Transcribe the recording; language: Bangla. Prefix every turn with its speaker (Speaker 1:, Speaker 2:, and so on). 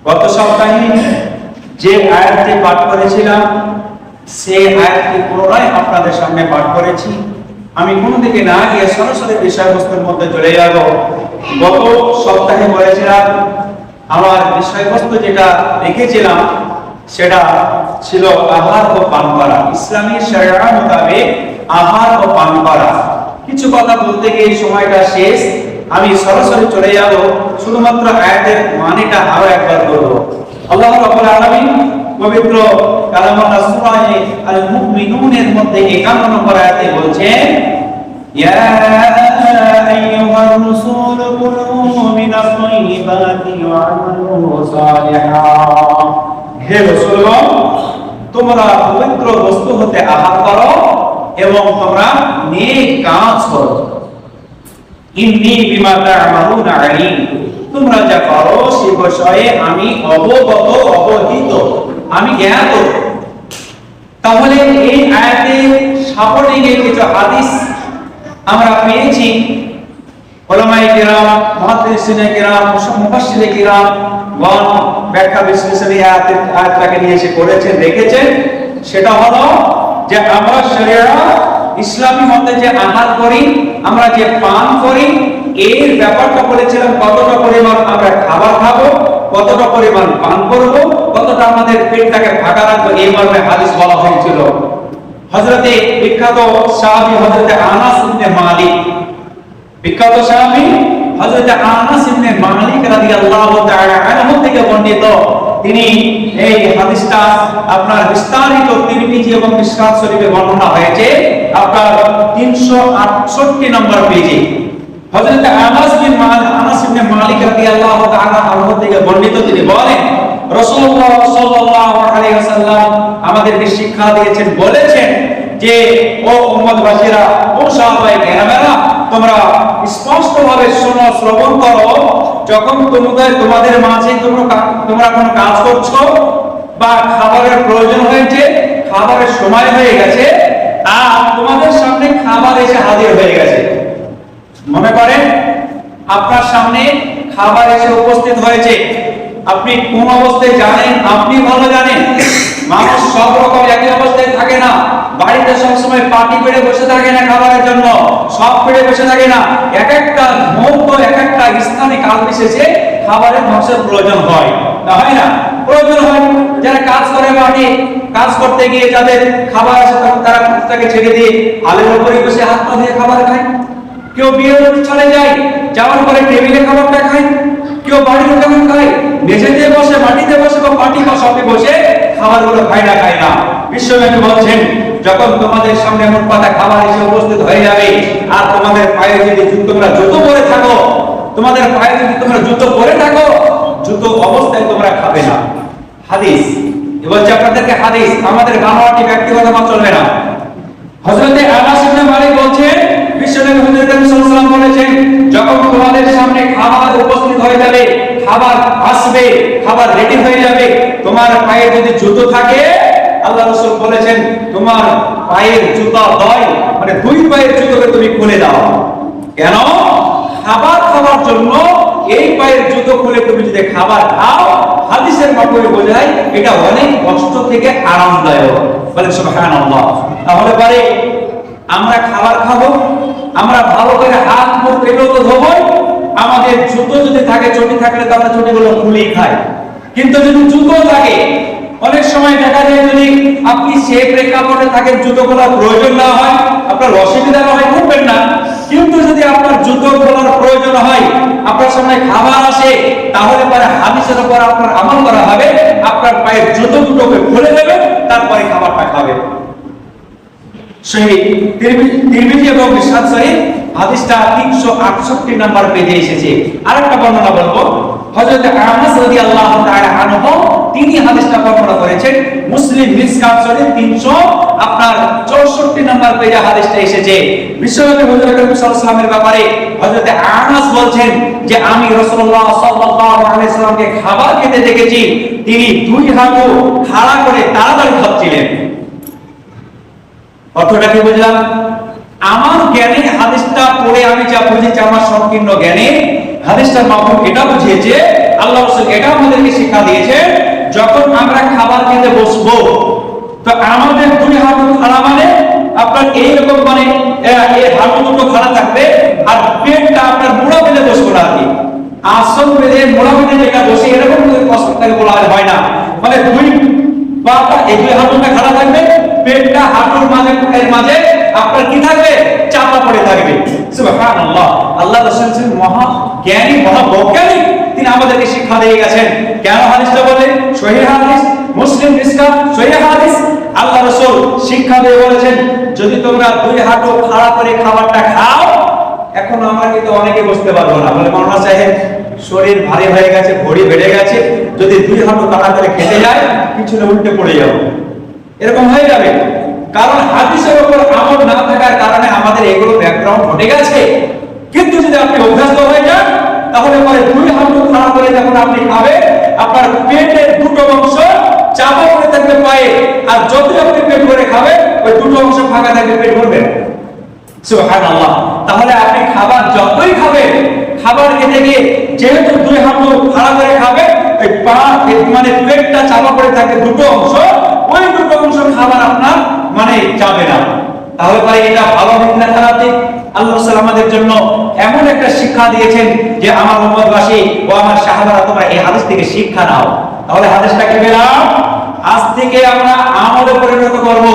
Speaker 1: গত সপ্তাহে যে আয়াতটি পাঠ করেছিলাম সেই আয়াতটি পুনরায় আপনাদের সামনে পাঠ করেছি। আমি কোনো দিকে না গিয়ে সরাসরি বিষয়বস্তুর মধ্যে চলে যাব। গত সপ্তাহে বলেছিলাম আমার বিষয়বস্তু যেটা রেখেছিলাম সেটা ছিল আহার ও পান করা, ইসলামী শরিয়া মোতাবেক আহার ও পান করা। কিছু কথা বলতে গিয়ে সময়টা শেষ, আমি সরাসরি চলে যাব শুধুমাত্র আয়াতের মানেটা আরো একবার বলবো। আল্লাহ রাব্বুল আলামিন পবিত্র কালামুল্লাহ সূরা আল মুমিনুনের মধ্যে 51 নম্বর আয়াতে বলছেন, ইয়া আইয়ুহার রাসূল কুলু মিনাত তাইয়্যিবাতি ওয়া আমালু সালিহান। হে রাসূলগণ, তোমরা পবিত্র বস্তু হতে আহার করো এবং তোমরা নেক কাজ করো। ইন্নী বিমা তা'মালুনা আলীম, তোমরা যা করো সে বিষয়ে আমি অবহিত, আমি জ্ঞাত। তাহলে এই আয়াতে সাপোর্টিং এর কিছু হাদিস আমরা পেয়েছি। উলামায়ে কিরাম, মুহাদ্দিসিনে কিরাম, মুফাসসিরে কিরাম গণ ব্যাখ্যা বিশ্লেষণী আয়াতটাকে নিয়ে এসে করেছেন, রেখেছেন। সেটা হলো যে আমরা শরিয়া ইসলামী মতে যে আহার করি, আমরা যে পান করি, এর ব্যাপারটা বলেছিলাম। কতটা পরিমাণ আমরা খাবার খাবো, কতটা পরিমাণ পান করব, কতটা আমাদের পেটটাকে ফাঁকা রাখবো, এই মর্মে হাদিস বলা হয়েছিল। হযরতে বিখ্যাত সাহাবী হযরতে আনাস ইবনে মালিক, বিখ্যাত সাহাবী হযরতে আনাস ইবনে মালিক রাদিয়াল্লাহু তাআলা আনহু থেকে বর্ণিত। তিনি এই হাদিসটা আপনার বিস্তারিত তিরমিজি এবং মিশকাত শরীফে বর্ণনা হয়েছে আপনার 368 নম্বর পেজে। হযরত আনাস ইবনে মালিক রাদিয়াল্লাহু তাআলা আনহু থেকে বর্ণিত, তিনি বলেন রাসূলুল্লাহ সাল্লাল্লাহু আলাইহি ওয়াসাল্লাম আমাদেরকে শিক্ষা দিয়েছেন, বলেছেন যে ও উম্মতবাসীরা, ও সাহাবায়ে কেরামেরা, তোমরা স্পষ্টভাবে শোনো, শ্রবণ করো। যখন তোমাদের মাঝে তোমরা কোনো কাজ করছো বা খাবারের প্রয়োজন হয়েছে, খাবারের সময় হয়ে গেছে, আর তোমাদের সামনে খাবার এসে হাজির হয়ে গেছে। মনে করেন আপনার সামনে খাবার এসে উপস্থিত হয়েছে, আপনি কোন অবস্থায় জানেন? আপনি ভালো জানেন। মানুষ সব রকম একই অবস্থায় থাকে না। বাড়িতে সব সময় পাটি পেড়ে বসে থাকে না, খাবারের জন্য সব পেড়ে বসে থাকে না। এক একটা মুহূর্ত, এক একটা স্থানে কাল বিশেষে খাবারের ধ্বংসের প্রয়োজন হয়, না হয় না? প্রয়োজন হয়। যারা কাজ করে মাঠে কাজ করতে গিয়ে যাদের খাবার আসে, তখন তারা কাজটাকে ছেড়ে দিয়ে আলের উপরে বসে হাত পা দিয়ে খাবার খায়। কেউ বিয়ের বাড়ি চলে যায়, যাওয়ার পরে টেবিলে খাবারটা খায়। কেউ বাড়িতে যখন খায়, মেঝেতে বসে, মাটিতে বসে বা পাটি বা সবে বসে খাবারগুলো খায় না। বিশ্বনবী বলছেন, যখন তোমাদের সামনে এমন পাতা খাবার এসে উপস্থিত হয়ে যাবে, আর তোমাদের পায়ে যদি তোমরা জুতো পরে থাকো, তোমাদের পায়ে যদি তোমরা জুতো পরে থাকো, জুতো অবস্থায় তোমরা খাবে না। হাদিস বলছে আপনাদেরকে, হাদিস, আমাদের বানোয়াটি ব্যক্তিগত মত চলবে না। হযরতে আনাস ইবনে মালিক বলছেন, বিশ্বনবী হযরত সাল্লাল্লাহু আলাইহি ওয়াসাল্লাম বলেছেন, যখন তোমাদের সামনে খাবার উপস্থিত হয়ে যাবে, খাবার আসবে, খাবার রেডি হয়ে যাবে, তোমার পায়ে যদি জুতো থাকে, আল্লাহ রাসূল বলেছেন তোমার পায়ের জুতা মানে দুই পায়ের জুতোকে তুমি খুলে দাও। কেন? খাবার খাওয়ার জন্য এই পায়ের জুতো খুলে তুমি যদি খাবার খাও, হাদিসের মাধ্যমে বোঝায় এটা অনেক কষ্ট থেকে আরামদায়ক। বলেন সুবহানাল্লাহ। তাহলে পরে আমরা খাবার খাবো, আমরা ভালো করে হাত মুখ পেটো তো ধোবই। আমাদের জুতো যদি থাকে, চটি থাকলে তো আমরা চটিগুলো খুলেই খাই। কিন্তু যদি জুতো থাকে, অনেক সময় দেখা যায় যদি আপনি সেই প্রেক্ষাপটে থাকেন, জুতো খোলার প্রয়োজন না হয়, আপনার অসুবিধা না হয়, খুলবেন না। কিন্তু যদি আপনার জুতো খোলার প্রয়োজন হয়, আপনার সামনে খাবার আসে, তাহলে পরে হাদিসের উপর আপনার আমল করা হবে। আপনার পায়ের জুতো দুটোকে খুলে দেবেন, তারপরে খাবারটা খাবেন। সেই তিরমিজি এবং মিশকাত শরীফ হাদিসটা 368 নম্বর পেজে এসেছে। আরেকটা বর্ণনা বলবো, হযরত আনাস রাদিয়াল্লাহু তাআলা আনহু তিনি হাদিসটা বর্ণনা করেছেন। মুসলিম মিশকাত শরীফ 364 নম্বর পেজে হাদিসটা এসেছে। বিশ্বনবী হযরত সাল্লাল্লাহু আলাইহি ওয়াসাল্লামের ব্যাপারে হযরত আনাস বলছেন যে আমি রাসূলুল্লাহ সাল্লাল্লাহু আলাইহি ওয়াসাল্লামকে খাবার খেতে দেখেছি, তিনি দুই হাঁটু খাড়া করে তাড়াতাড়ি খাচ্ছিলেন। অর্থটা কি বুঝলাম? আমার জ্ঞানে হাদিসটা পড়ে আমি যা বুঝেছি, আমার সংকীর্ণ জ্ঞানে হাদিসটার মাধ্যমে এটা বুঝিয়েছে আল্লাহ রাসূল এটা আমাদেরকে শিক্ষা দিয়েছে, যখন আমরা খাবার খেতে বসবো তো আমাদের দুই হাত খাড়া, মানে আপনার এইরকম, মানে এই হাঁটু দুটো খাড়া থাকবে, আর পেটটা আপনার মোড়া বেঁধে বসবো না আর কি। আসন বেঁধে মোড়া বেঁধে যেটা বসে এরকম কষ্টটাকে বলা হয় না, মানে দুই পাটা এই দুই হাঁটুটা খাড়া থাকবে, পেটটা হাঁটুর মাঝে এর মাঝে আপনার কি থাকবে, চাপা পড়ে থাকবে। সুবহানাল্লাহ, আল্লাহ রাসূল ছিলেন মহা জ্ঞানী, মহা বৈজ্ঞানিক, তিনি আমাদেরকে শিক্ষা দিয়ে গেছেন। কেন হাদিসটা বলে সহিহ হাদিস, মুসলিম মিসকাত সহিহ হাদিস, আল্লাহ রাসূল শিক্ষা দিয়ে বলেছেন, যদি তোমরা দুই হাঁটু খাড়া করে খাবারটা খাও, এখন আমরা কিন্তু অনেকে বুঝতে পারবো না, বলে মাওলানা সাহেব শরীর ভারী হয়ে গেছে, ভরি বেড়ে গেছে, যদি দুই হাঁটু খাড়া করে খেতে যায় পিছনে উল্টে পড়ে যাবো, এরকম হয়ে যাবে। কারণ হাদিসের উপর আমল না থাকার কারণে আমাদের এগুলো ব্যাকগ্রাউন্ড ঘটে গেছে। কিন্তু যদি আপনি অভ্যস্ত হয়ে যান, তাহলে পরে দুই হাঁটু খাড়া করে যখন আপনি খাবেন, আপনার পেটের দুটো অংশ চাপা পড়ে থাকবে পায়ে, আর যতই আপনি পেট ভরে খাবেন ওই দুটো অংশ ফাঁকা থাকবে, পেট ভরবে। সুবহানাল্লাহ, তাহলে আপনি খাবার যতই খাবেন, খাবার খেতে গিয়ে যেহেতু দুই হাঁটু খাড়া করে খাবেন, ওই পা মানে পেটটা চাপা পড়ে থাকে দুটো অংশ, ওই দুটো অংশ খাবার আপনার মানে যাবে না। তাহলে পরে এটা ভালো দিক না খারাপ দিক? আল্লাহ রাসূল আমাদের জন্য এমন একটা শিক্ষা দিয়েছেন যে আমার উম্মতবাসী ও আমার সাহাবারা তোমরা এই হাদিস থেকে শিক্ষা নাও। তাহলে হাদিসটা কি পেলাম? আজ থেকে আমরা আমলে পরিণত করব,